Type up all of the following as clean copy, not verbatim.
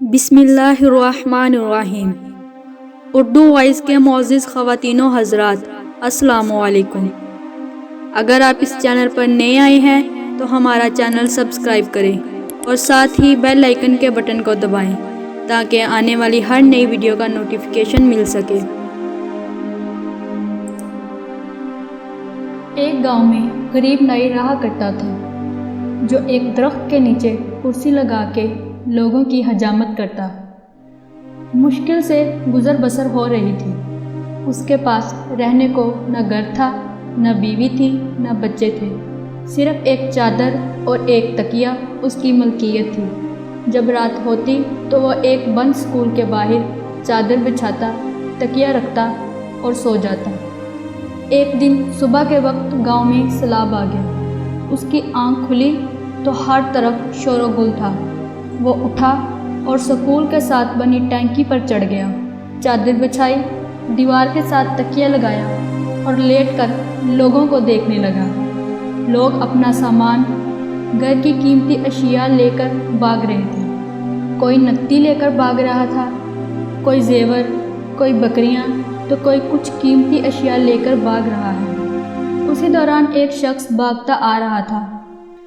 بسم اللہ الرحمن الرحیم۔ اردو وائس کے معزز خواتین و حضرات، السلام علیکم۔ اگر آپ اس چینل پر نئے آئے ہیں تو ہمارا چینل سبسکرائب کریں اور ساتھ ہی بیل آئیکن کے بٹن کو دبائیں تاکہ آنے والی ہر نئی ویڈیو کا نوٹیفیکیشن مل سکے۔ ایک گاؤں میں غریب نائی رہا کرتا تھا جو ایک درخت کے نیچے کرسی لگا کے لوگوں کی حجامت کرتا۔ مشکل سے گزر بسر ہو رہی تھی۔ اس کے پاس رہنے کو نہ گھر تھا، نہ بیوی تھی، نہ بچے تھے، صرف ایک چادر اور ایک تکیہ اس کی ملکیت تھی۔ جب رات ہوتی تو وہ ایک بند سکول کے باہر چادر بچھاتا، تکیہ رکھتا اور سو جاتا۔ ایک دن صبح کے وقت گاؤں میں سیلاب آ گیا۔ اس کی آنکھ کھلی تو ہر طرف شور و گل تھا۔ وہ اٹھا اور سکول کے ساتھ بنی ٹینکی پر چڑھ گیا، چادر بچھائی، دیوار کے ساتھ تکیہ لگایا اور لیٹ کر لوگوں کو دیکھنے لگا۔ لوگ اپنا سامان، گھر کی قیمتی اشیاء لے کر بھاگ رہے تھے۔ کوئی نقدی لے کر بھاگ رہا تھا، کوئی زیور، کوئی بکریاں تو کوئی کچھ قیمتی اشیاء لے کر بھاگ رہا ہے۔ اسی دوران ایک شخص بھاگتا آ رہا تھا۔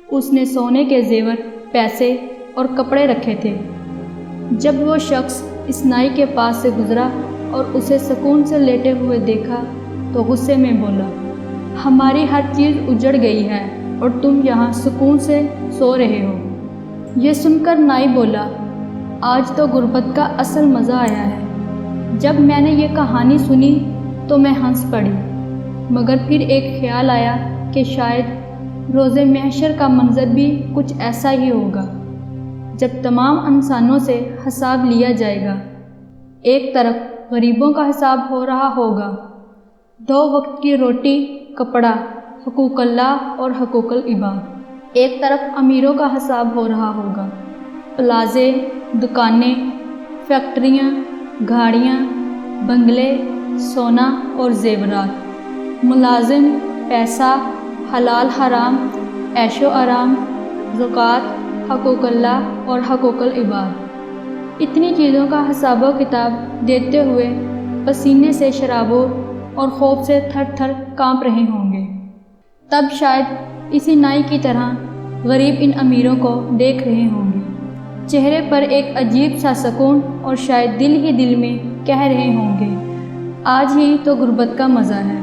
اس نے سونے کے زیور، پیسے اور کپڑے رکھے تھے۔ جب وہ شخص اس نائی کے پاس سے گزرا اور اسے سکون سے لیٹے ہوئے دیکھا تو غصے میں بولا، ہماری ہر چیز اجڑ گئی ہے اور تم یہاں سکون سے سو رہے ہو۔ یہ سن کر نائی بولا، آج تو غربت کا اصل مزہ آیا ہے۔ جب میں نے یہ کہانی سنی تو میں ہنس پڑی، مگر پھر ایک خیال آیا کہ شاید روز محشر کا منظر بھی کچھ ایسا ہی ہوگا، جب تمام انسانوں سے حساب لیا جائے گا۔ ایک طرف غریبوں کا حساب ہو رہا ہوگا، 2 وقت کی روٹی، کپڑا، حقوق اللہ اور حقوق العباد۔ ایک طرف امیروں کا حساب ہو رہا ہوگا، پلازے، دکانیں، فیکٹریاں، گاڑیاں، بنگلے، سونا اور زیورات، ملازم، پیسہ، حلال حرام، عیش و آرام، زکوٰۃ، حقوق اللہ اور حقوق العباد۔ اتنی چیزوں کا حساب و کتاب دیتے ہوئے پسینے سے شرابور اور خوف سے تھر تھر کانپ رہے ہوں گے۔ تب شاید اسی نائی کی طرح غریب ان امیروں کو دیکھ رہے ہوں گے، چہرے پر ایک عجیب سا سکون، اور شاید دل ہی دل میں کہہ رہے ہوں گے، آج ہی تو غربت کا مزہ ہے۔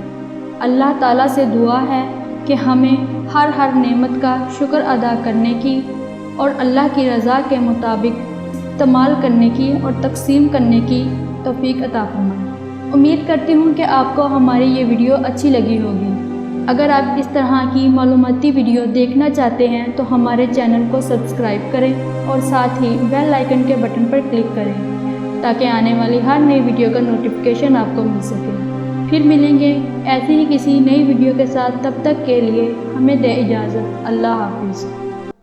اللہ تعالیٰ سے دعا ہے کہ ہمیں ہر نعمت کا شکر ادا کرنے کی اور اللہ کی رضا کے مطابق استعمال کرنے کی اور تقسیم کرنے کی توفیق عطا فرمائے۔ امید کرتی ہوں کہ آپ کو ہماری یہ ویڈیو اچھی لگی ہوگی۔ اگر آپ اس طرح کی معلوماتی ویڈیو دیکھنا چاہتے ہیں تو ہمارے چینل کو سبسکرائب کریں اور ساتھ ہی بیل آئیکن کے بٹن پر کلک کریں تاکہ آنے والی ہر نئی ویڈیو کا نوٹیفیکیشن آپ کو مل سکے۔ پھر ملیں گے ایسی ہی کسی نئی ویڈیو کے ساتھ، تب تک کے لیے ہمیں دے اجازت۔ اللہ حافظ۔